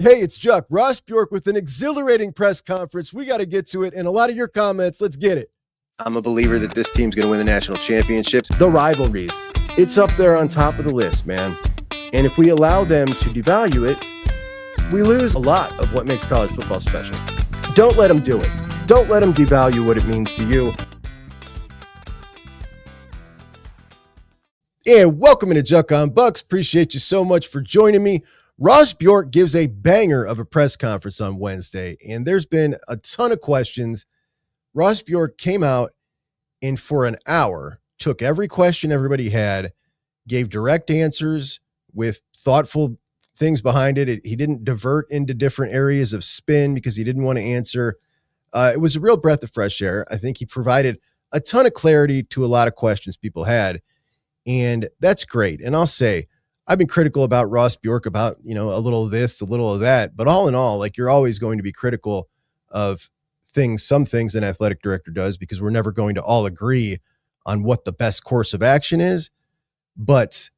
Hey, it's JUCK. Ross Bjork with an exhilarating press conference. We got to get to it. And a lot of your comments. Let's get it. I'm a believer that this team's going to win the national championships. The rivalries, it's up there on top of the list, man. And if we allow them to devalue it, we lose a lot of what makes college football special. Don't let them do it. Don't let them devalue what it means to you. And welcome into JUCK on Bucks. Appreciate you so much for joining me. Ross Bjork gives a banger of a press conference on Wednesday, and there's been a ton of questions. Ross Bjork came out and for an hour took every question everybody had, gave direct answers with thoughtful things behind it. He didn't divert into different areas of spin because he didn't want to answer. It was a real breath of fresh air. I think he provided a ton of clarity to a lot of questions people had, and that's great. And I'll say, I've been critical about Ross Bjork about, a little of this, a little of that, but all in all, like, you're always going to be critical of some things an athletic director does, because we're never going to all agree on what the best course of action is. But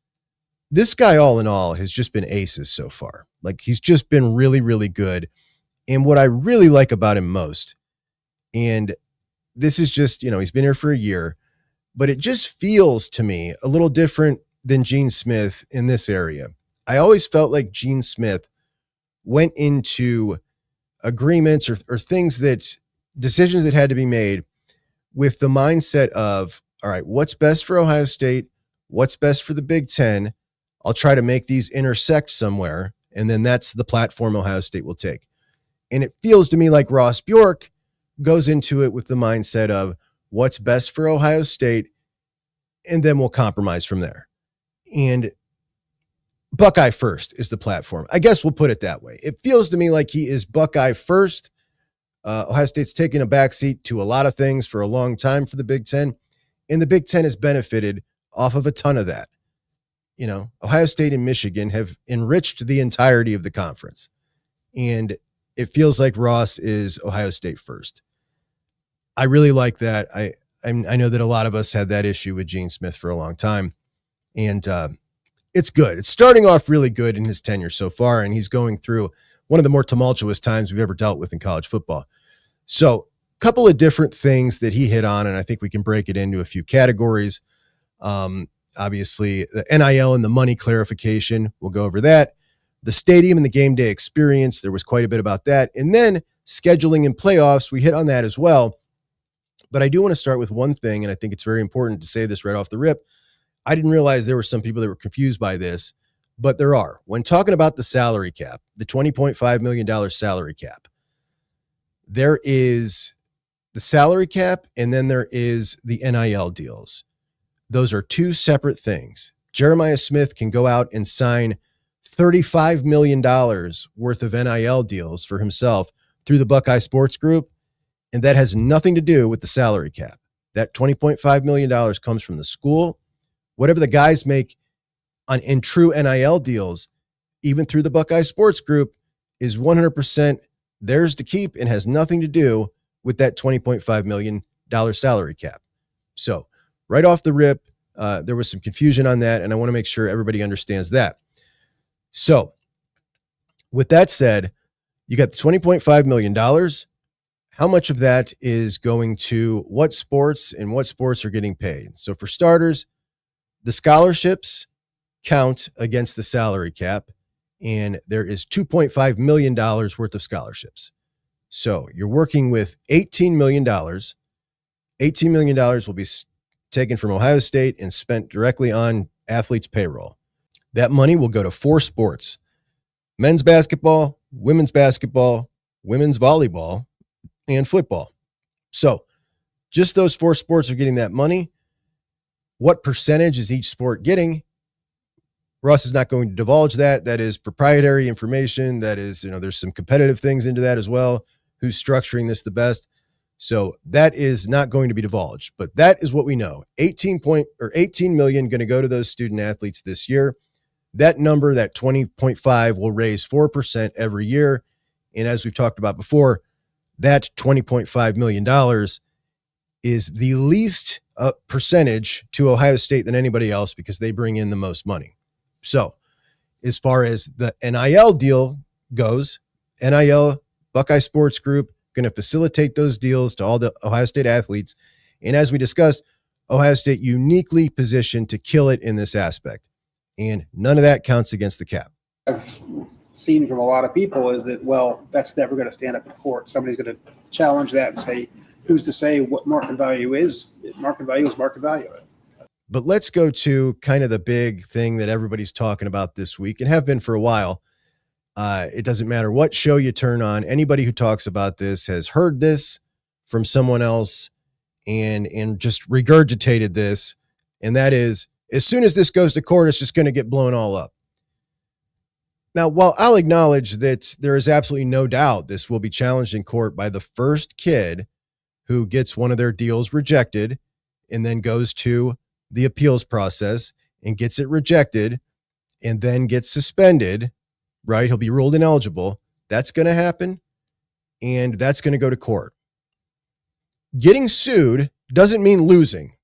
this guy, all in all, has just been aces so far. Like, he's just been really, really good. And what I really like about him most, and this is just, he's been here for a year, but it just feels to me a little different than Gene Smith in this area. I always felt like Gene Smith went into agreements or decisions that had to be made with the mindset of, all right, what's best for Ohio State? What's best for the Big Ten? I'll try to make these intersect somewhere. And then that's the platform Ohio State will take. And it feels to me like Ross Bjork goes into it with the mindset of what's best for Ohio State, and then we'll compromise from there. And Buckeye first is the platform. I guess we'll put it that way. It feels to me like he is Buckeye first. Ohio State's taken a backseat to a lot of things for a long time for the Big Ten, and the Big Ten has benefited off of a ton of that. Ohio State and Michigan have enriched the entirety of the conference, and it feels like Ross is Ohio State first. I really like that. I know that a lot of us had that issue with Gene Smith for a long time. And it's good. It's starting off really good in his tenure so far, and he's going through one of the more tumultuous times we've ever dealt with in college football. So a couple of different things that he hit on, and I think we can break it into a few categories. Obviously, the NIL and the money clarification, we'll go over that. The stadium and the game day experience, there was quite a bit about that. And then scheduling and playoffs, we hit on that as well. But I do want to start with one thing, and I think it's very important to say this right off the rip. I didn't realize there were some people that were confused by this, but there are. When talking about the salary cap, the $20.5 million salary cap, there is the salary cap, and then there is the NIL deals. Those are two separate things. Jeremiah Smith can go out and sign $35 million worth of NIL deals for himself through the Buckeye Sports Group, and that has nothing to do with the salary cap. That $20.5 million comes from the school. Whatever the guys make in true NIL deals, even through the Buckeye Sports Group, is 100% theirs to keep and has nothing to do with that $20.5 million salary cap. So right off the rip, there was some confusion on that, and I want to make sure everybody understands that. So with that said, you got the $20.5 million. How much of that is going to what sports, and what sports are getting paid? So for starters, the scholarships count against the salary cap, and there is $2.5 million worth of scholarships. So you're working with $18 million. $18 million will be taken from Ohio State and spent directly on athletes' payroll. That money will go to 4 sports: men's basketball, women's volleyball, and football. So just those 4 sports are getting that money. What percentage is each sport getting? Russ is not going to divulge that. That is proprietary information. That is, there's some competitive things into that as well. Who's structuring this the best? So that is not going to be divulged, but that is what we know. 18 million going to go to those student athletes this year. That number, that 20.5, will raise 4% every year. And as we've talked about before, that $20.5 million is the least percentage to Ohio State than anybody else because they bring in the most money. So as far as the NIL deal goes. NIL, Buckeye Sports Group, going to facilitate those deals to all the Ohio State athletes. And as we discussed, Ohio State uniquely positioned to kill it in this aspect. And none of that counts against the cap. I've seen from a lot of people is that, well, that's never going to stand up in court. Somebody's going to challenge that and say, who's to say what market value is? Market value is market value. But let's go to kind of the big thing that everybody's talking about this week and have been for a while. It doesn't matter what show you turn on. Anybody who talks about this has heard this from someone else and just regurgitated this. And that is, as soon as this goes to court, it's just going to get blown all up. Now, while I'll acknowledge that there is absolutely no doubt this will be challenged in court by the first kid who gets one of their deals rejected and then goes to the appeals process and gets it rejected and then gets suspended, right? He'll be ruled ineligible. That's going to happen, and that's going to go to court. Getting sued doesn't mean losing.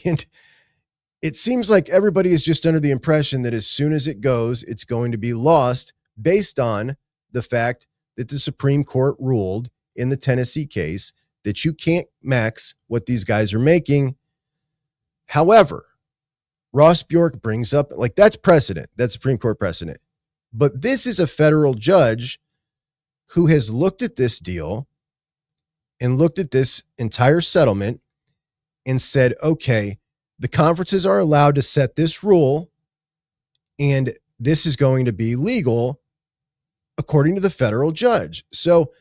And it seems like everybody is just under the impression that as soon as it goes, it's going to be lost based on the fact that the Supreme Court ruled in the Tennessee case that you can't max what these guys are making. However, Ross Bjork brings up, like, that's precedent. That's Supreme Court precedent. But this is a federal judge who has looked at this deal and looked at this entire settlement and said, okay, the conferences are allowed to set this rule, and this is going to be legal according to the federal judge. So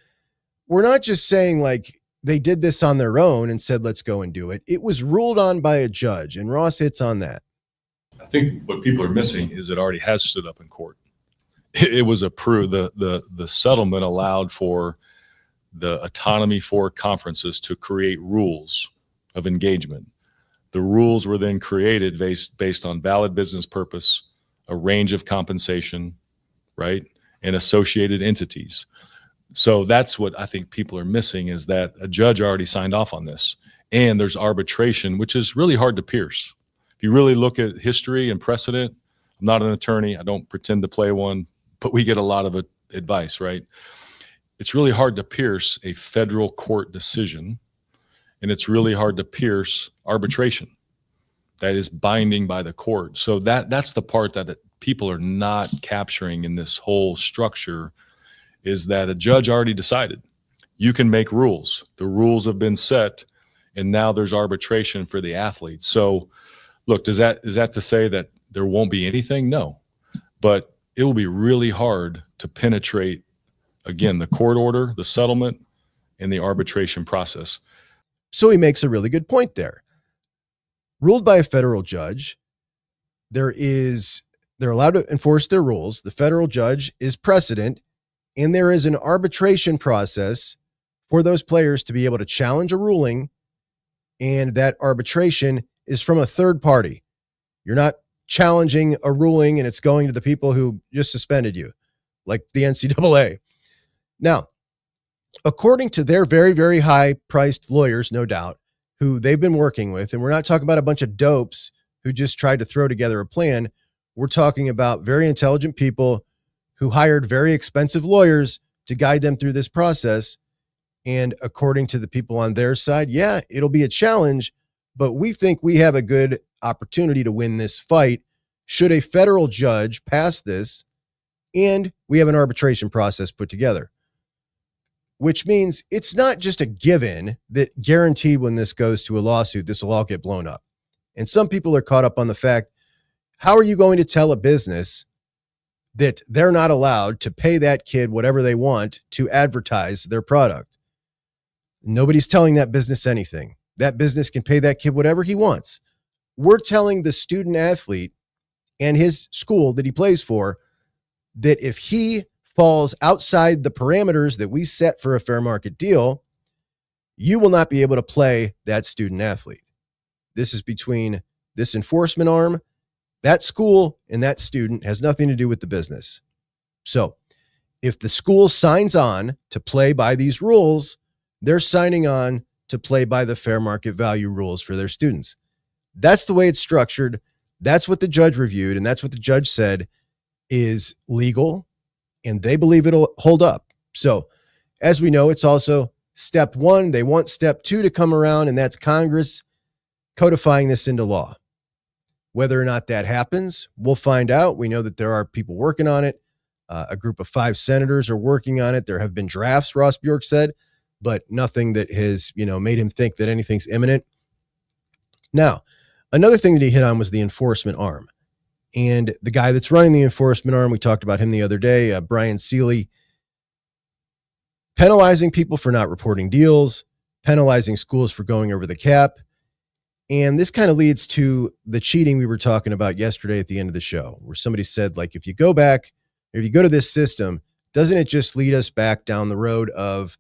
we're not just saying like they did this on their own and said, let's go and do it. It was ruled on by a judge, and Ross hits on that. I think what people are missing is it already has stood up in court. It was approved. The settlement allowed for the autonomy for conferences to create rules of engagement. The rules were then created based on valid business purpose, a range of compensation, right, and associated entities. So that's what I think people are missing, is that a judge already signed off on this. And there's arbitration, which is really hard to pierce. If you really look at history and precedent, I'm not an attorney. I don't pretend to play one, but we get a lot of advice, right? It's really hard to pierce a federal court decision, and it's really hard to pierce arbitration that is binding by the court. So that's the part that people are not capturing in this whole structure, is that a judge already decided. You can make rules. The rules have been set, and now there's arbitration for the athletes. So look, is that to say that there won't be anything? No. But it will be really hard to penetrate, again, the court order, the settlement, and the arbitration process. So he makes a really good point there. Ruled by a federal judge, they're allowed to enforce their rules. The federal judge is precedent, and there is an arbitration process for those players to be able to challenge a ruling, and that arbitration is from a third party. You're not challenging a ruling and it's going to the people who just suspended you, like the NCAA. Now, according to their very, very high-priced lawyers, no doubt, who they've been working with, and we're not talking about a bunch of dopes who just tried to throw together a plan. We're talking about very intelligent people who hired very expensive lawyers to guide them through this process. And according to the people on their side, yeah, it'll be a challenge, but we think we have a good opportunity to win this fight should a federal judge pass this, and we have an arbitration process put together. Which means it's not just a given that guaranteed when this goes to a lawsuit, this will all get blown up. And some people are caught up on the fact, how are you going to tell a business that they're not allowed to pay that kid whatever they want to advertise their product? Nobody's telling that business anything. That business can pay that kid whatever he wants. We're telling the student athlete and his school that he plays for that if he falls outside the parameters that we set for a fair market deal, you will not be able to play that student athlete. This is between this enforcement arm, that school, and that student. Has nothing to do with the business. So if the school signs on to play by these rules, they're signing on to play by the fair market value rules for their students. That's the way it's structured. That's what the judge reviewed, and that's what the judge said is legal and they believe it'll hold up. So as we know, it's also step one. They want step two to come around, and that's Congress codifying this into law. Whether or not that happens, we'll find out. We know that there are people working on it. A group of 5 senators are working on it. There have been drafts, Ross Bjork said, but nothing that has, made him think that anything's imminent. Now, another thing that he hit on was the enforcement arm. And the guy that's running the enforcement arm, we talked about him the other day, Brian Seeley, penalizing people for not reporting deals, penalizing schools for going over the cap. And this kind of leads to the cheating we were talking about yesterday at the end of the show, where somebody said, like, if you go to this system, doesn't it just lead us back down the road of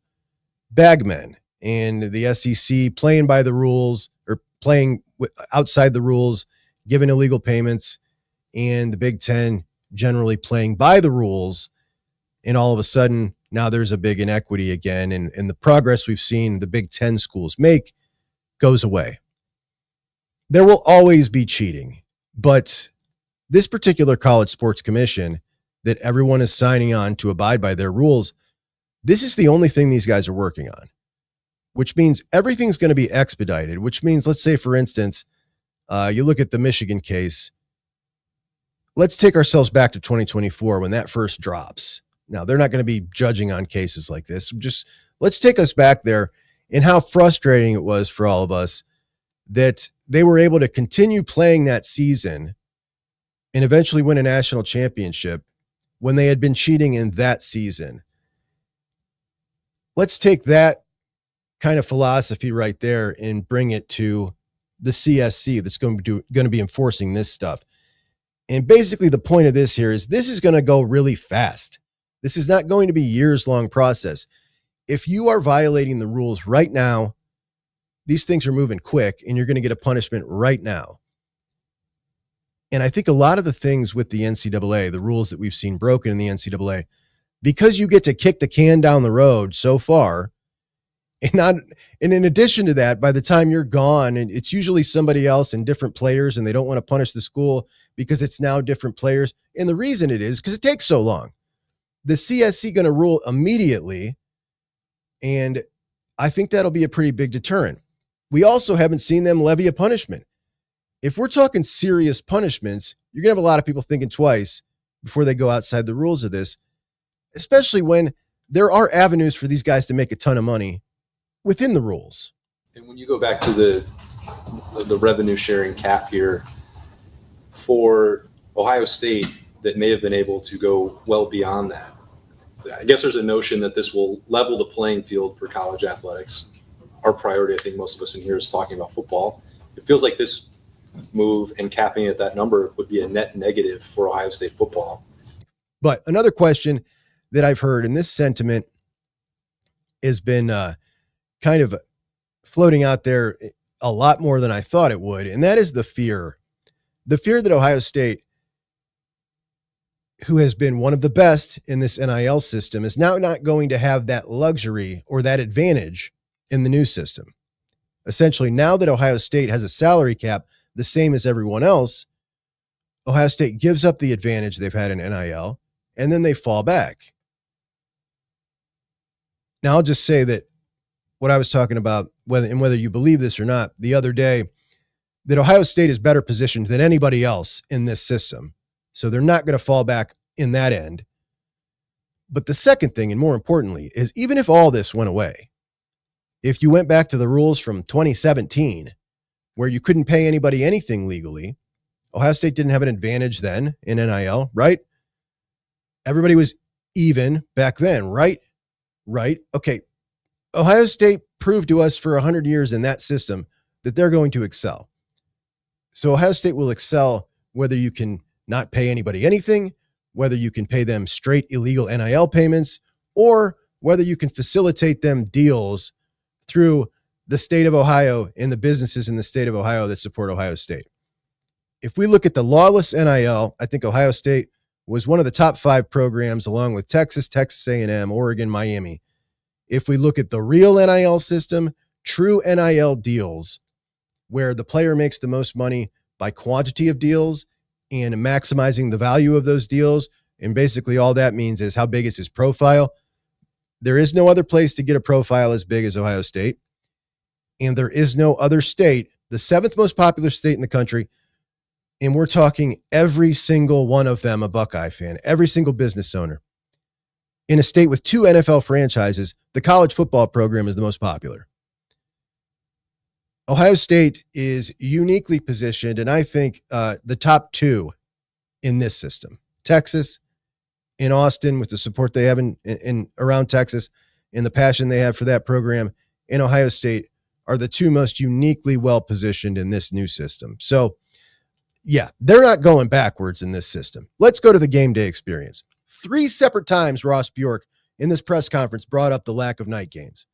bagmen and the SEC playing by the rules or playing outside the rules, giving illegal payments, and the Big Ten generally playing by the rules? And all of a sudden, now there's a big inequity again. And the progress we've seen the Big Ten schools make goes away. There will always be cheating, but this particular college sports commission that everyone is signing on to abide by their rules, this is the only thing these guys are working on, which means everything's going to be expedited, which means, let's say, for instance, you look at the Michigan case. Let's take ourselves back to 2024 when that first drops. Now, they're not going to be judging on cases like this. Just let's take us back there and how frustrating it was for all of us that they were able to continue playing that season and eventually win a national championship when they had been cheating in that season. Let's take that kind of philosophy right there and bring it to the CSC that's going to be enforcing this stuff. And basically the point of this here is this is going to go really fast. This is not going to be a years-long process. If you are violating the rules right now, these things are moving quick and you're going to get a punishment right now. And I think a lot of the things with the NCAA, the rules that we've seen broken in the NCAA, because you get to kick the can down the road so far, and in addition to that, by the time you're gone, and it's usually somebody else and different players, and they don't want to punish the school because it's now different players. And the reason it is because it takes so long. The CSC going to rule immediately, and I think that'll be a pretty big deterrent. We also haven't seen them levy a punishment. If we're talking serious punishments, you're going to have a lot of people thinking twice before they go outside the rules of this, especially when there are avenues for these guys to make a ton of money within the rules. And when you go back to the revenue sharing cap here for Ohio State that may have been able to go well beyond that, I guess there's a notion that this will level the playing field for college athletics. Our priority, I think most of us in here, is talking about football. It feels like this move and capping at that number would be a net negative for Ohio State football. But another question that I've heard, and this sentiment has been kind of floating out there a lot more than I thought it would, and that is the fear that Ohio State, who has been one of the best in this NIL system, is now not going to have that luxury or that advantage in the new system. Essentially, now that Ohio State has a salary cap the same as everyone else, Ohio State gives up the advantage they've had in NIL, and then they fall back. Now, I'll just say that what I was talking about, whether you believe this or not, the other day, that Ohio State is better positioned than anybody else in this system. So they're not going to fall back in that end. But the second thing, and more importantly, is even if all this went away, if you went back to the rules from 2017, where you couldn't pay anybody anything legally, Ohio State didn't have an advantage then in NIL, right? Everybody was even back then, right? Right? Okay. Ohio State proved to us for 100 years in that system that they're going to excel. So Ohio State will excel whether you can not pay anybody anything, whether you can pay them straight illegal NIL payments, or whether you can facilitate them deals through the state of Ohio and the businesses in the state of Ohio that support Ohio State. If we look at the lawless NIL, I think Ohio State was one of the top 5 programs, along with Texas, Texas A&M, Oregon, Miami. If we look at the real NIL system, true NIL deals, where the player makes the most money by quantity of deals and maximizing the value of those deals And basically all that means is how big is his profile. There is no other place to get a profile as big as Ohio State. And there is no other state, the 7th most popular state in the country, and we're talking every single one of them a Buckeye fan, every single business owner. In a state with 2 NFL franchises, the college football program is the most popular. Ohio State is uniquely positioned, and I think the top 2 in this system. Texas, in Austin, with the support they have in around Texas and the passion they have for that program, and Ohio State are the 2 most uniquely well-positioned in this new system. So, yeah, they're not going backwards in this system. Let's go to the game day experience. 3 separate times Ross Bjork in this press conference brought up the lack of night games.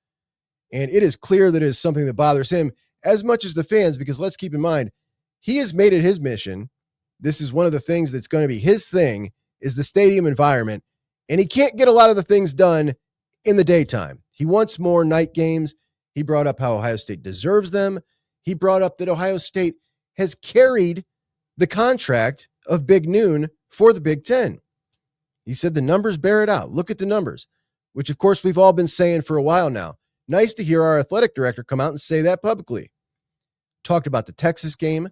And it is clear that it is something that bothers him as much as the fans, because let's keep in mind, he has made it his mission. This is one of the things that's going to be his thing, is the stadium environment. And he can't get a lot of the things done in the daytime. He wants more night games. He brought up how Ohio State deserves them. He brought up that Ohio State has carried the contract of Big Noon for the Big Ten. He said the numbers bear it out. Look at the numbers, which of course we've all been saying for a while now. Nice to hear our athletic director come out and say that publicly. Talked about the Texas game,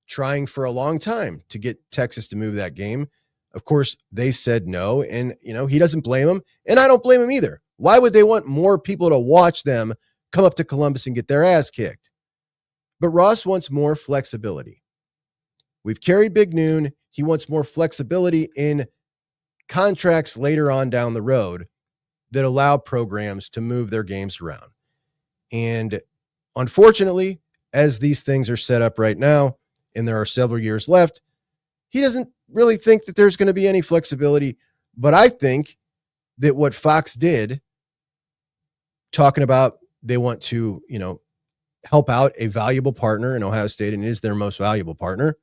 trying for a long time to get Texas to move that game. Of course, they said no, and he doesn't blame them, and I don't blame him either. Why would they want more people to watch them come up to Columbus and get their ass kicked? But Ross wants more flexibility. We've carried Big Noon. He wants more flexibility in contracts later on down the road that allow programs to move their games around. And unfortunately, as these things are set up right now, and there are several years left, he doesn't really think that there's going to be any flexibility. But I think that what Fox did, talking about they want to, help out a valuable partner in Ohio State, and it is their most valuable partner,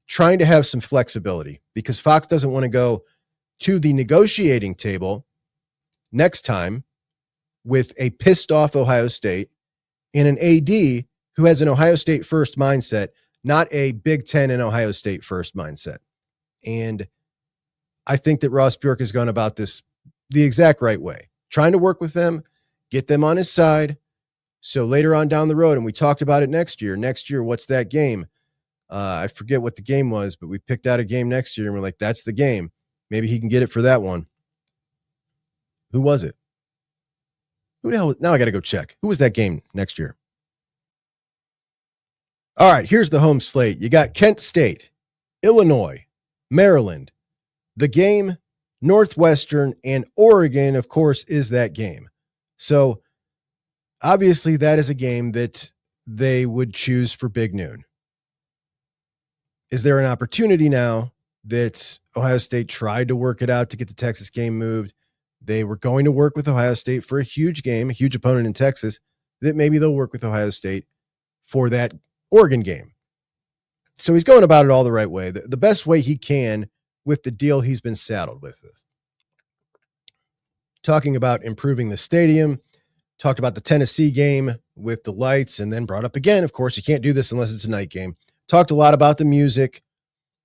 trying to have some flexibility, because Fox doesn't want to go to the negotiating table next time with a pissed off Ohio State and an AD who has an Ohio State first mindset, not a Big Ten and Ohio State first mindset. And I think that Ross Bjork has gone about this the exact right way, trying to work with them, get them on his side. So later on down the road, and we talked about it next year, what's that game? I forget what the game was, but we picked out a game next year and we're like, that's the game. Maybe he can get it for that one. Who was it? Who the hell? Now I got to go check. Who was that game next year? All right, here's the home slate. You got Kent State, Illinois, Maryland. The game, Northwestern, and Oregon, of course, is that game. So obviously that is a game that they would choose for Big Noon. Is there an opportunity now that Ohio State tried to work it out to get the Texas game moved? They were going to work with Ohio State for a huge game, a huge opponent in Texas, that maybe they'll work with Ohio State for that Oregon game. So he's going about it all the right way, the best way he can with the deal he's been saddled with. Talking about improving the stadium, talked about the Tennessee game with the lights, and then brought up again, of course, you can't do this unless it's a night game. Talked a lot about the music,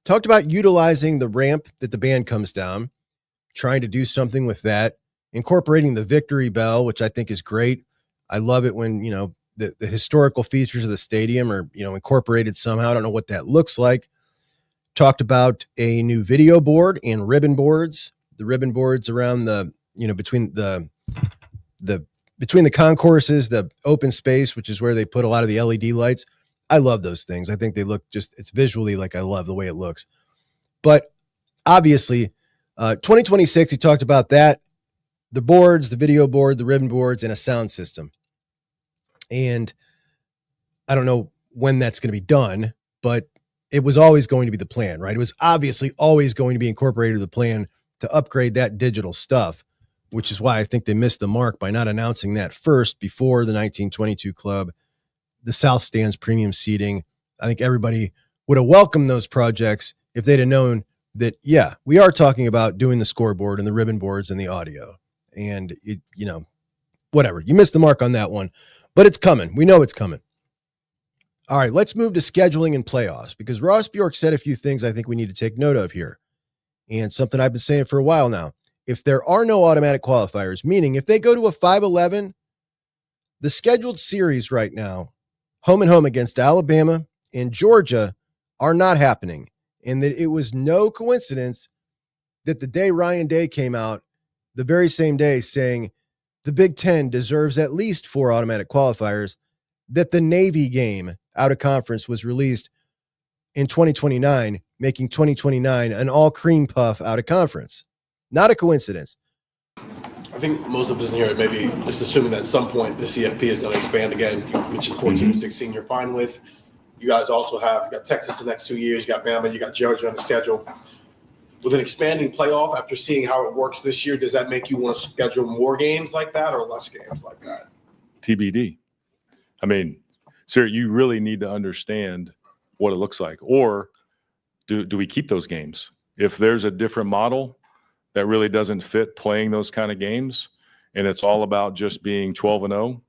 talked about utilizing the ramp that the band comes down, trying to do something with that, incorporating the victory bell, which I think is great. I love it when, the historical features of the stadium are, incorporated somehow. I don't know what that looks like. Talked about a new video board and ribbon boards. The ribbon boards around the, between the concourses, the open space, which is where they put a lot of the LED lights. I love those things. I think they look it's visually like I love the way it looks. But obviously, 2026, he talked about that, the boards, the video board, the ribbon boards, and a sound system. And I don't know when that's going to be done, but it was always going to be the plan, right? It was obviously always going to be incorporated in the plan to upgrade that digital stuff, which is why I think they missed the mark by not announcing that first before the 1922 club, the South Stands premium seating. I think everybody would have welcomed those projects if they'd have known that, yeah, we are talking about doing the scoreboard and the ribbon boards and the audio. And, whatever. You missed the mark on that one, but it's coming. We know it's coming. All right, let's move to scheduling and playoffs, because Ross Bjork said a few things I think we need to take note of here. And something I've been saying for a while now, if there are no automatic qualifiers, meaning if they go to a 5-11, the scheduled series right now, home and home against Alabama and Georgia, are not happening. And that it was no coincidence that the day Ryan Day came out, the very same day, saying the Big Ten deserves at least 4 automatic qualifiers, that the Navy game out of conference was released in 2029, making 2029 an all cream puff out of conference. Not a coincidence. I think most of us in here maybe just assuming that at some point the CFP is going to expand again. You mentioned 14 or 16 you're fine with. You guys also have, you got Texas the next 2 years, you got Bama, you got Georgia on the schedule. With an expanding playoff, after seeing how it works this year, does that make you want to schedule more games like that or less games like that? TBD. I mean, sir, you really need to understand what it looks like. Or do we keep those games? If there's a different model that really doesn't fit playing those kind of games, and it's all about just being 12-0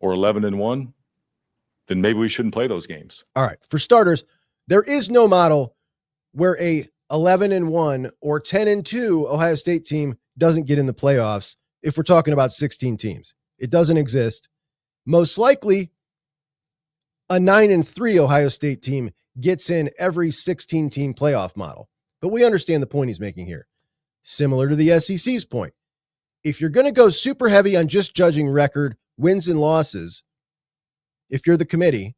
or 11-1, then maybe we shouldn't play those games. All right. For starters, there is no model where a 11-1 or 10-2 Ohio State team doesn't get in the playoffs if we're talking about 16 teams. It doesn't exist. Most likely, a 9-3 Ohio State team gets in every 16-team playoff model. But we understand the point he's making here. Similar to the SEC's point. If you're going to go super heavy on just judging record, wins and losses, if you're the committee,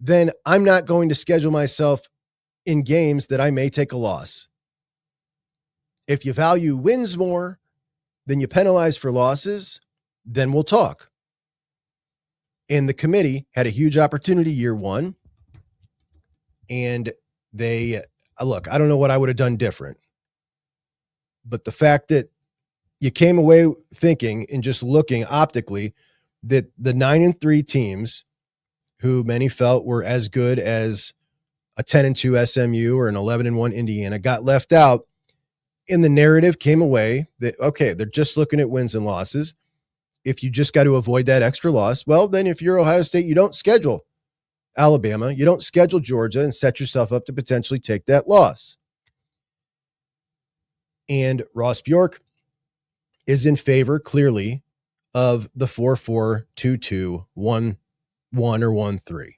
then I'm not going to schedule myself in games that I may take a loss. If you value wins more than you penalize for losses, then we'll talk. And the committee had a huge opportunity year one. And they, look, I don't know what I would have done different. But the fact that you came away thinking and just looking optically that the 9-3 teams, who many felt were as good as a 10-2 SMU or an 11-1 Indiana, got left out, and the narrative came away that, okay, they're just looking at wins and losses. If you just got to avoid that extra loss, well, then if you're Ohio State, you don't schedule Alabama, you don't schedule Georgia and set yourself up to potentially take that loss. And Ross Bjork is in favor, clearly, of the 4-4-2-2-1-1 or 1-3.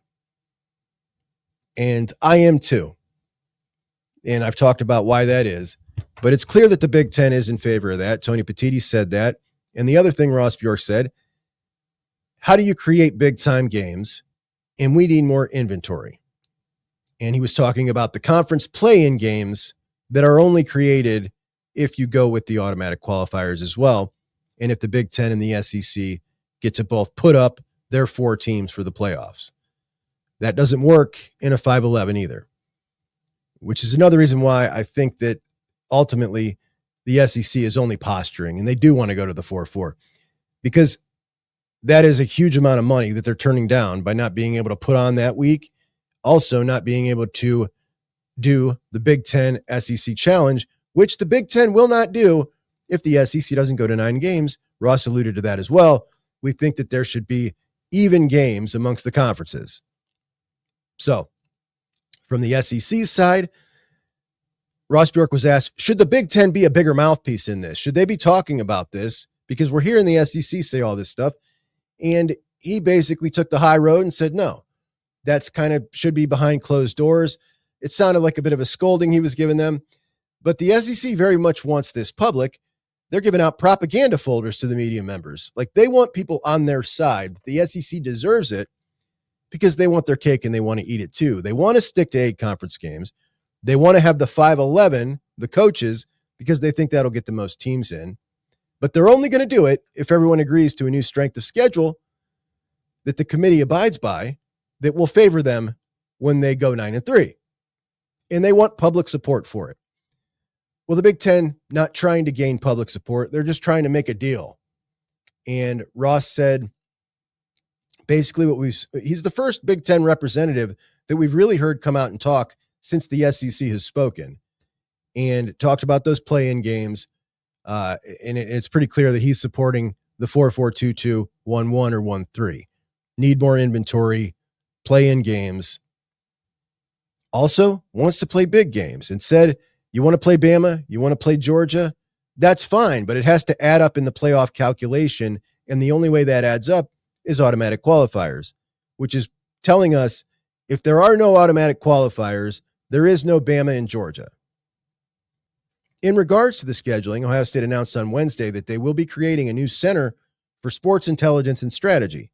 And I am too. And I've talked about why that is. But it's clear that the Big Ten is in favor of that. Tony Petitti said that. And the other thing Ross Bjork said, how do you create big-time games? And we need more inventory. And he was talking about the conference play-in games that are only created if you go with the automatic qualifiers as well. And if the Big Ten and the SEC get to both put up their 4 teams for the playoffs. That doesn't work in a 5-11 either, which is another reason why I think that ultimately the SEC is only posturing and they do want to go to the 4-4 because that is a huge amount of money that they're turning down by not being able to put on that week. Also not being able to do the Big Ten SEC challenge, which the Big Ten will not do if the SEC doesn't go to 9 games. Ross alluded to that as well. We think that there should be even games amongst the conferences. So from the SEC side, Ross Bjork was asked, should the Big Ten be a bigger mouthpiece in this? Should they be talking about this? Because we're hearing the SEC say all this stuff. And he basically took the high road and said, no, that's kind of should be behind closed doors. It sounded like a bit of a scolding he was giving them. But the SEC very much wants this public. They're giving out propaganda folders to the media members. Like they want people on their side. The SEC deserves it because they want their cake and they want to eat it too. They want to stick to 8 conference games. They want to have the 5-11, the coaches, because they think that'll get the most teams in. But they're only going to do it if everyone agrees to a new strength of schedule that the committee abides by that will favor them when they go 9-3. And they want public support for it. Well, the Big Ten not trying to gain public support. They're just trying to make a deal. And Ross said basically he's the first Big Ten representative that we've really heard come out and talk since the SEC has spoken and talked about those play-in games. And it's pretty clear that he's supporting the 4-4-2-2-1-1 or 1-3. Need more inventory, play-in games. Also wants to play big games and said You want to play Bama, you want to play Georgia, that's fine, but it has to add up in the playoff calculation. And the only way that adds up is automatic qualifiers, which is telling us if there are no automatic qualifiers, there is no Bama in Georgia. In regards to the scheduling, Ohio State announced on Wednesday that they will be creating a new center for sports intelligence and strategy.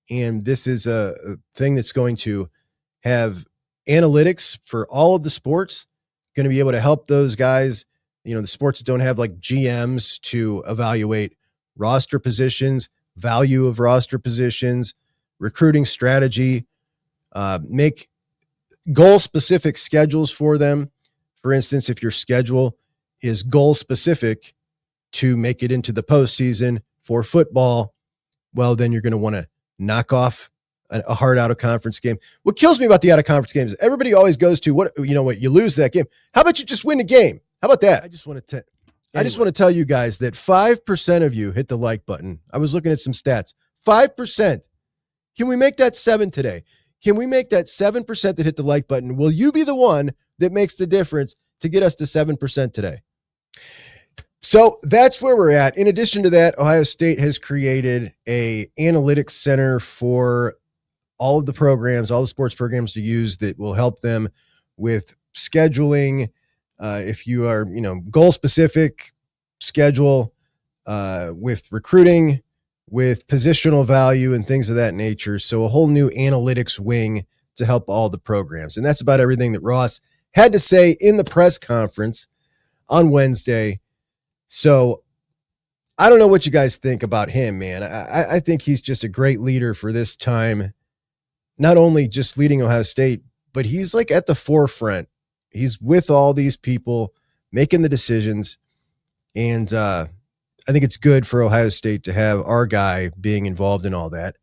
And this is a thing that's going to have analytics for all of the sports, going to be able to help those guys, the sports that don't have like GMs to evaluate roster positions, value of roster positions, recruiting strategy, make goal-specific schedules for them. For instance, if your schedule is goal-specific to make it into the postseason for football, well, then you're going to want to knock off a hard out-of-conference game. What kills me about the out-of-conference games is everybody always goes to, what you lose that game. How about you just win the game? How about that? I just want to tell you guys that 5% of you hit the like button. I was looking at some stats. 5%. Can we make that 7 today? Can we make that 7% that hit the like button? Will you be the one that makes the difference to get us to 7% today? So that's where we're at. In addition to that, Ohio State has created a analytics center for all of the programs, all the sports programs to use that will help them with scheduling. If you are, goal specific schedule, with recruiting, with positional value and things of that nature. So a whole new analytics wing to help all the programs. And that's about everything that Ross had to say in the press conference on Wednesday. So I don't know what you guys think about him, man. I think he's just a great leader for this time, not only just leading Ohio State, but he's like at the forefront. He's with all these people making the decisions. And I think it's good for Ohio State to have our guy being involved in all that.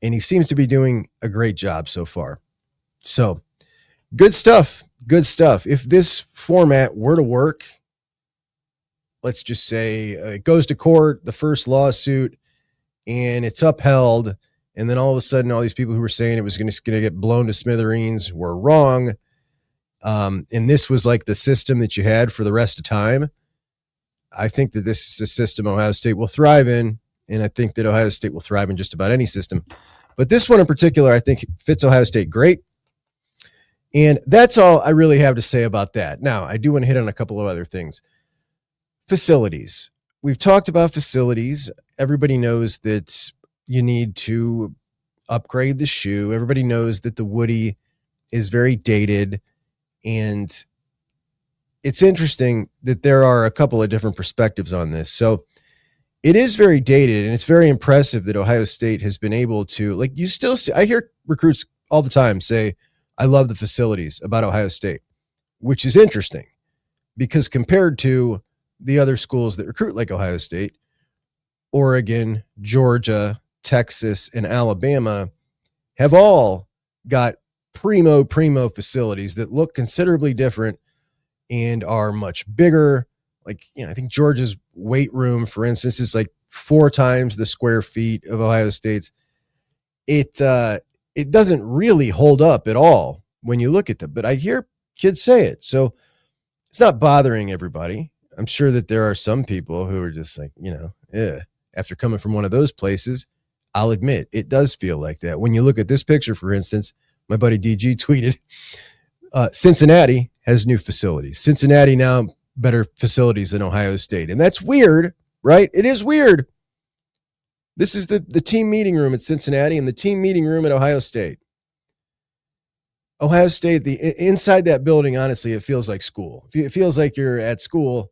And he seems to be doing a great job so far. So good stuff. Good stuff. If this format were to work, let's just say it goes to court, the first lawsuit, and it's upheld. And then all of a sudden, all these people who were saying it was going to get blown to smithereens were wrong. And this was like the system that you had for the rest of time. I think that this is a system Ohio State will thrive in. And I think that Ohio State will thrive in just about any system. But this one in particular, I think fits Ohio State great. And that's all I really have to say about that. Now, I do want to hit on a couple of other things. Facilities. We've talked about facilities. Everybody knows that you need to upgrade the shoe. Everybody knows that the Woody is very dated. And it's interesting that there are a couple of different perspectives on this. So it is very dated, and it's very impressive that Ohio State has been able to, like, you still see, I hear recruits all the time say, I love the facilities about Ohio State, which is interesting because compared to the other schools that recruit like Ohio State, Oregon, Georgia, Texas, and Alabama have all got primo facilities that look considerably different and are much bigger. Like, I think Georgia's weight room, for instance, is like 4 times the square feet of Ohio State's. It doesn't really hold up at all when you look at them, but I hear kids say it. So it's not bothering everybody. I'm sure that there are some people who are just like, after coming from one of those places, I'll admit it does feel like that. When you look at this picture, for instance, my buddy DG tweeted, Cincinnati has new facilities. Cincinnati now better facilities than Ohio State. And that's weird, right? It is weird. This is the team meeting room at Cincinnati and the team meeting room at Ohio State. Ohio State, inside that building, honestly, it feels like school. It feels like you're at school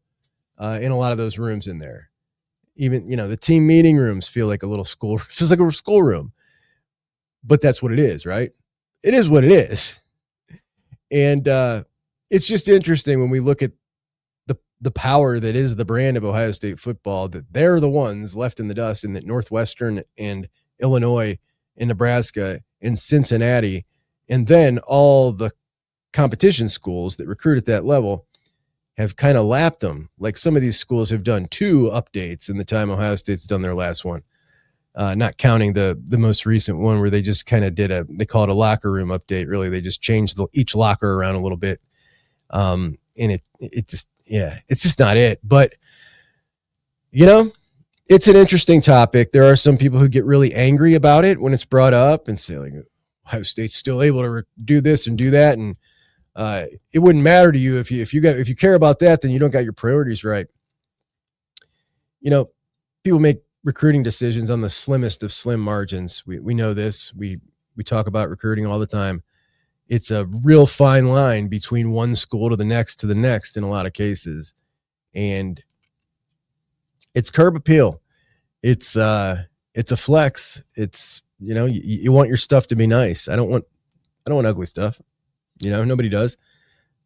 in a lot of those rooms in there. Even, the team meeting rooms feel like a little school. It feels like a schoolroom. But that's what it is, right? It is what it is. And it's just interesting when we look at the power that is the brand of Ohio State football, that they're the ones left in the dust, and that Northwestern and Illinois and Nebraska and Cincinnati, and then all the competition schools that recruit at that level have kind of lapped them. Like some of these schools have done 2 updates in the time Ohio State's done their last one. Not counting the most recent one where they just kind of they call it a locker room update. Really, they just changed each locker around a little bit. and it just, yeah, it's just not it. But, you know, it's an interesting topic. There are some people who get really angry about it when it's brought up and say, like, Ohio State's still able to do this and do that. And it wouldn't matter to you if you care about that, then you don't got your priorities right. You know, people make recruiting decisions on the slimmest of slim margins. We know this. We talk about recruiting all the time. It's a real fine line between one school to the next in a lot of cases. And it's curb appeal. It's a flex. It's, you know, you want your stuff to be nice. I don't want ugly stuff. You know, nobody does.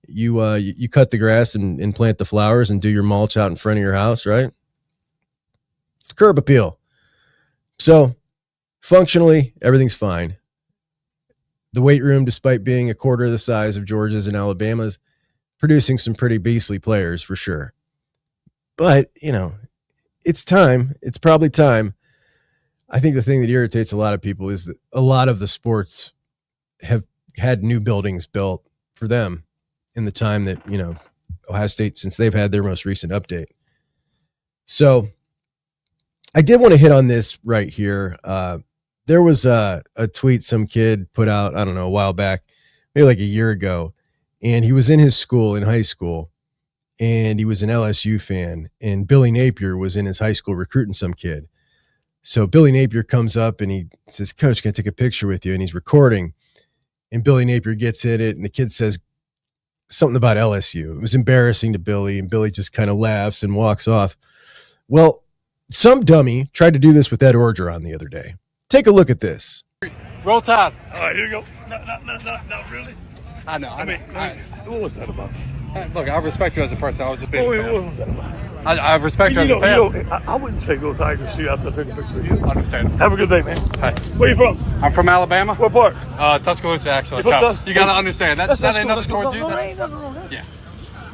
You cut the grass and plant the flowers and do your mulch out in front of your house, right? It's curb appeal. So functionally, everything's fine. The weight room, despite being a quarter of the size of Georgia's and Alabama's, producing some pretty beastly players for sure. But, you know, it's time. It's probably time. I think the thing that irritates a lot of people is that a lot of the sports have had new buildings built for them in the time that, you know, Ohio State, since they've had their most recent update. So I did want to hit on this right here. There was a tweet some kid put out, I don't know, a while back, maybe like a year ago, and he was in his school, in high school, and he was an LSU fan, and Billy Napier was in his high school recruiting some kid. So Billy Napier comes up and he says, "Coach, can I take a picture with you?" And he's recording, and Billy Napier gets in it, and the kid says something about LSU. It was embarrassing to Billy, and Billy just kind of laughs and walks off. Well, some dummy tried to do this with Ed Orgeron the other day. Take a look at this. Roll Tide. All right, here you go. Not really. I know. I mean, what was that about? Look, I respect you as a person. I was a big What fan. was that about? I respect you as a fan. I wouldn't take those Tigers to you after taking a picture with you. Understand. Have a good day, man. Hi. Where you from? I'm from Alabama. What part? Tuscaloosa, actually. You So you got to understand that ain't nothing towards you. No, ain't nothing wrong with that. Yeah.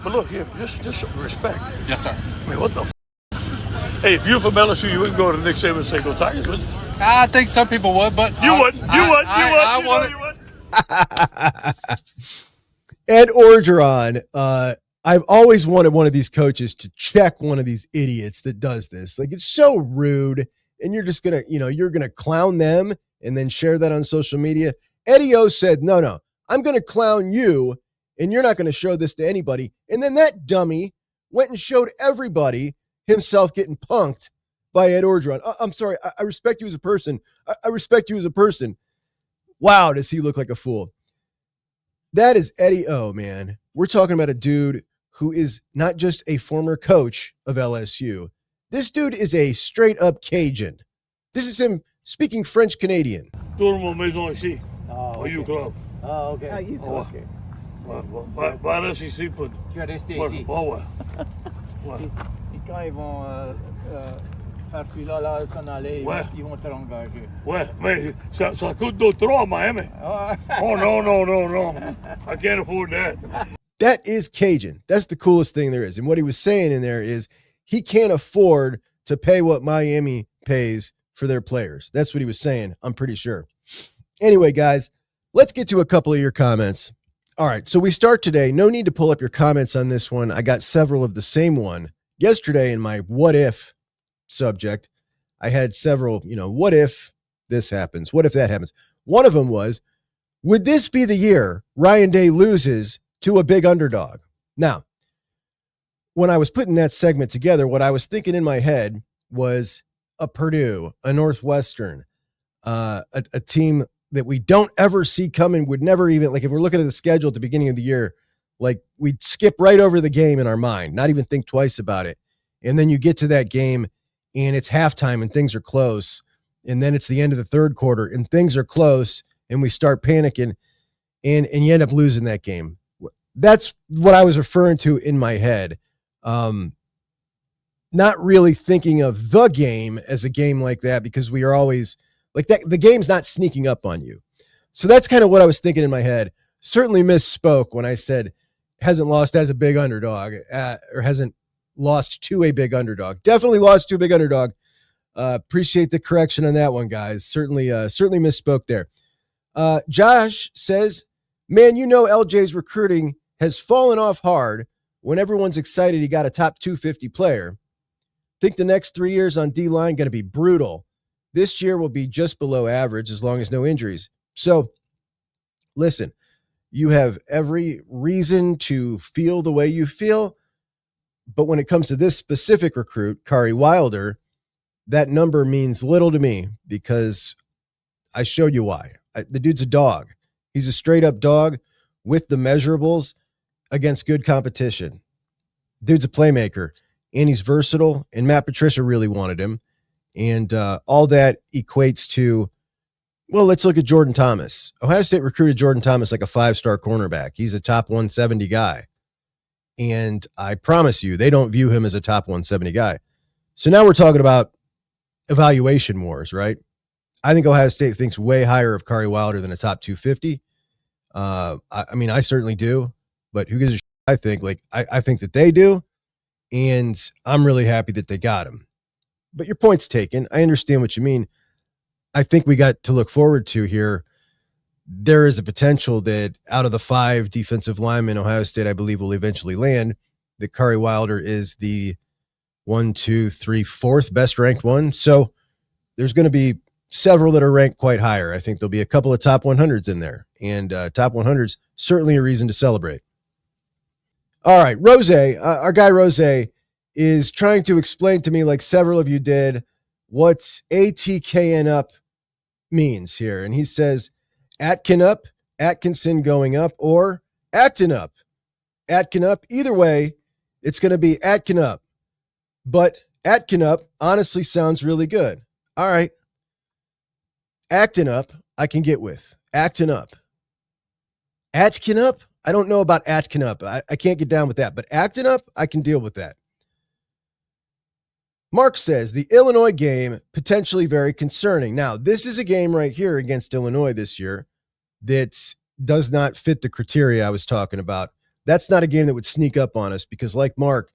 But look here, just respect. Yes, sir. I mean, what the Hey, if you're from LSU, you wouldn't go to Nick Saban and say go Tigers, would you? I think some people would, but You would. I want it. Ed Orgeron, I've always wanted one of these coaches to check one of these idiots that does this. Like, it's so rude, and you're just going to, you know, you're going to clown them and then share that on social media. Eddie O said, no, I'm going to clown you, and you're not going to show this to anybody. And then that dummy went and showed everybody himself getting punked by Ed Orgeron. I'm sorry. I respect you as a person. I respect you as a person. Wow, does he look like a fool? That is Eddie O, man. We're talking about a dude who is not just a former coach of LSU. This dude is a straight up Cajun. This is him speaking French Canadian. Tournement maison ici. Au U-Club. Ah, ok. Ah, U-Club, ok. Va rester ici pour... Tu vas rester ici. Ouais. Et quand ils vont faire celui-là, s'en aller, ils vont te l'engager. Ouais, mais ça coûte $2 à Miami. Oh, no. I can't afford that. That is Cajun. That's the coolest thing there is. And what he was saying in there is he can't afford to pay what Miami pays for their players. That's what he was saying, I'm pretty sure. Anyway, guys, let's get to a couple of your comments. All right, so we start today. No need to pull up your comments on this one. I got several of the same one. Yesterday in my what if subject, I had several, what if this happens? What if that happens? One of them was, would this be the year Ryan Day loses to a big underdog? Now, when I was putting that segment together, what I was thinking in my head was a Purdue, a Northwestern, a team that we don't ever see coming, would never even, like if we're looking at the schedule at the beginning of the year, like we'd skip right over the game in our mind, not even think twice about it. And then you get to that game and it's halftime and things are close. And then it's the end of the third quarter and things are close and we start panicking and you end up losing that game. That's what I was referring to in my head. Not really thinking of the game as a game like that because we are always like that. The game's not sneaking up on you. So that's kind of what I was thinking in my head. Certainly misspoke when I said hasn't lost as a big underdog or hasn't lost to a big underdog. Definitely lost to a big underdog. Appreciate the correction on that one, guys. Certainly misspoke there. Josh says, man, LJ's recruiting has fallen off hard, when everyone's excited he got a top 250 player. Think the next 3 years on D-line going to be brutal. This year will be just below average as long as no injuries. So, listen, you have every reason to feel the way you feel, but when it comes to this specific recruit, Kari Wilder, that number means little to me because I showed you why. The dude's a dog. He's a straight-up dog with the measurables against good competition. Dude's a playmaker, and he's versatile, and Matt Patricia really wanted him. And all that equates to, well, let's look at Jordan Thomas. Ohio State recruited Jordan Thomas like a 5-star cornerback. He's a top 170 guy. And I promise you, they don't view him as a top 170 guy. So now we're talking about evaluation wars, right? I think Ohio State thinks way higher of Kari Wilder than a top 250. I mean, I certainly do, but who gives a shit? I think that they do. And I'm really happy that they got him. But your point's taken. I understand what you mean. I think we got to look forward to here. There is a potential that out of the 5 defensive linemen Ohio State, I believe, will eventually land, that Kari Wilder is the 1, 2, 3, 4th best ranked one. So there's going to be several that are ranked quite higher. I think there'll be a couple of top 100s in there, and top 100s, certainly a reason to celebrate. All right, Rose, our guy Rose is trying to explain to me, like several of you did, what ATKN up means here. And he says, Atkin up, Atkinson going up, or Actin up. Atkin up. Either way, it's going to be Atkin up. But Atkin up honestly sounds really good. All right. Actin up, I can get with. Actin up. Atkin up? I don't know about Atkin up. I can't get down with that. But actin up, I can deal with that. Mark says, the Illinois game, potentially very concerning. Now, this is a game right here against Illinois this year that does not fit the criteria I was talking about. That's not a game that would sneak up on us because, like Mark,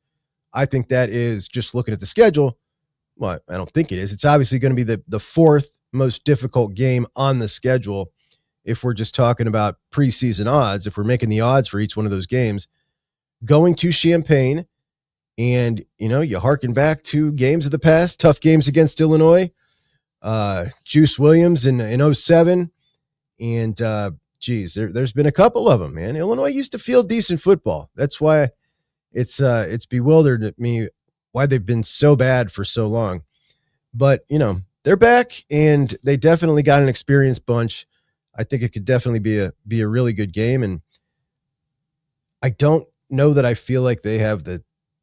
I think that is, just looking at the schedule, well, I don't think it is. It's obviously going to be the 4th most difficult game on the schedule if we're just talking about preseason odds, if we're making the odds for each one of those games. Going to Champaign, and, you harken back to games of the past, tough games against Illinois, Juice Williams in 07. And, there's been a couple of them, man. Illinois used to field decent football. That's why it's bewildered me why they've been so bad for so long. But, they're back, and they definitely got an experienced bunch. I think it could definitely be a really good game. And I don't know that I feel like they have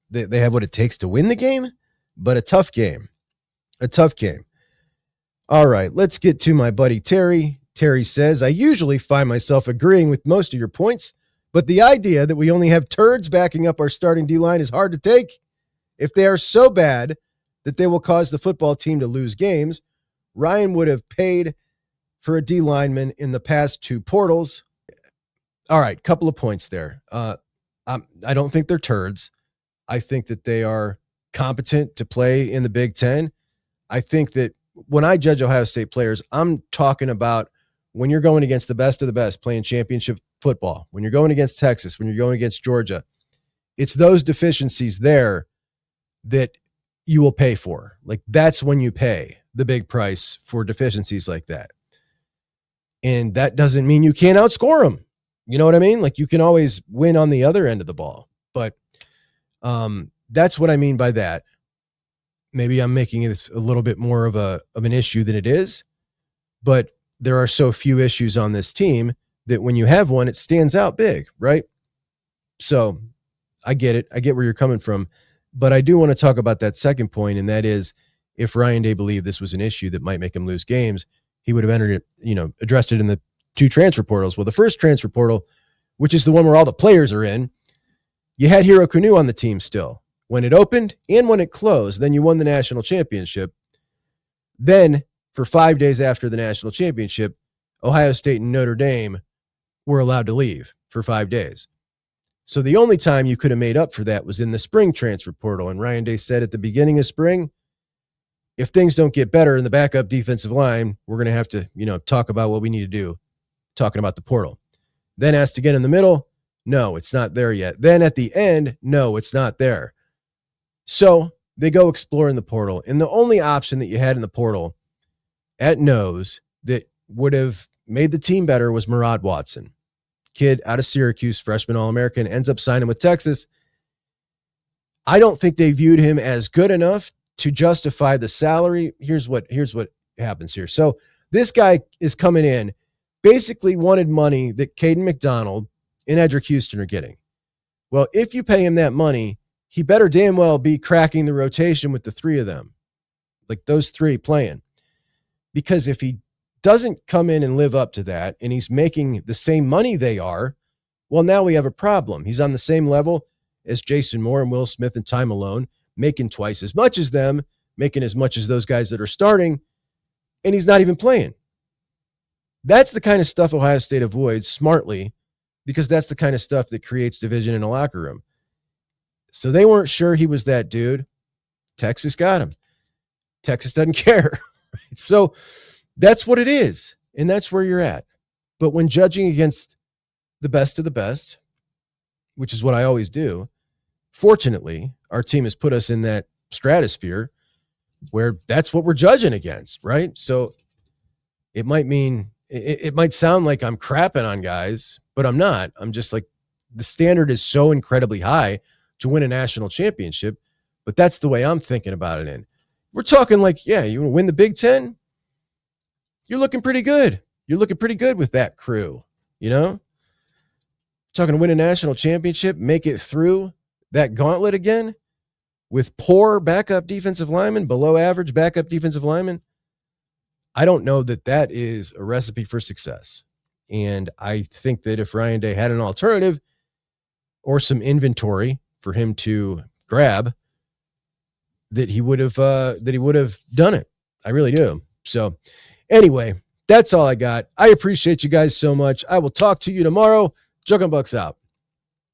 they have what it takes to win the game, but a tough game. All right, let's get to my buddy Terry. Terry says, I usually find myself agreeing with most of your points, but the idea that we only have turds backing up our starting D-line is hard to take. If they are so bad that they will cause the football team to lose games, Ryan would have paid for a D lineman in the past 2 portals. All right, couple of points there. I don't think they're turds. I think that they are competent to play in the Big Ten. I think that when I judge Ohio State players, I'm talking about when you're going against the best of the best playing championship football, when you're going against Texas, when you're going against Georgia, it's those deficiencies there that you will pay for. Like, that's when you pay the big price for deficiencies like that. And that doesn't mean you can't outscore them. You know what I mean? Like, you can always win on the other end of the ball. But that's what I mean by that. Maybe I'm making it a little bit more of an issue than it is, but there are so few issues on this team that when you have one, it stands out big, right? So I get it. I get where you're coming from, but I do want to talk about that second point. And that is, if Ryan Day believed this was an issue that might make him lose games, he would have entered it, addressed it in the 2 transfer portals. Well, the first transfer portal, which is the one where all the players are in, you had Hero Canoe on the team still. When it opened and when it closed, then you won the national championship. Then, for 5 days after the national championship, Ohio State and Notre Dame were allowed to leave for 5 days. So the only time you could have made up for that was in the spring transfer portal. And Ryan Day said at the beginning of spring, if things don't get better in the backup defensive line, we're going to have to, talk about what we need to do, talking about the portal. Then asked again in the middle, No, it's not there yet. Then at the end, no, it's not there. So they go explore in the portal. And the only option that you had in the portal at nose that would have made the team better was Murad Watson. Kid out of Syracuse, freshman All-American, ends up signing with Texas. I don't think they viewed him as good enough to justify the salary. Here's what happens here. So this guy is coming in, basically wanted money that Caden McDonald and Edric Houston are getting. Well, if you pay him that money, he better damn well be cracking the rotation with the three of them, like those three playing. Because if he doesn't come in and live up to that, and he's making the same money they are, well, now we have a problem. He's on the same level as Jason Moore and Will Smith and Ty Malone, making twice as much as them, making as much as those guys that are starting, and he's not even playing. That's the kind of stuff Ohio State avoids smartly, because that's the kind of stuff that creates division in a locker room. So they weren't sure he was that dude. Texas got him. Texas doesn't care. Right? So that's what it is, and that's where you're at. But when judging against the best of the best, which is what I always do, fortunately, our team has put us in that stratosphere where that's what we're judging against, right? So it might mean, it might sound like I'm crapping on guys, but I'm not. I'm just like, the standard is so incredibly high to win a national championship, but that's the way I'm thinking about it. We're talking like, yeah, you want to win the Big Ten? You're looking pretty good. You're looking pretty good with that crew, you know? Talking to win a national championship, make it through that gauntlet again with poor backup defensive linemen, below average backup defensive linemen. I don't know that that is a recipe for success. And I think that if Ryan Day had an alternative or some inventory for him to grab, that he would have done it. I really do. So anyway, that's all I got. I appreciate you guys so much. I will talk to you tomorrow. Juckin' Bucks out.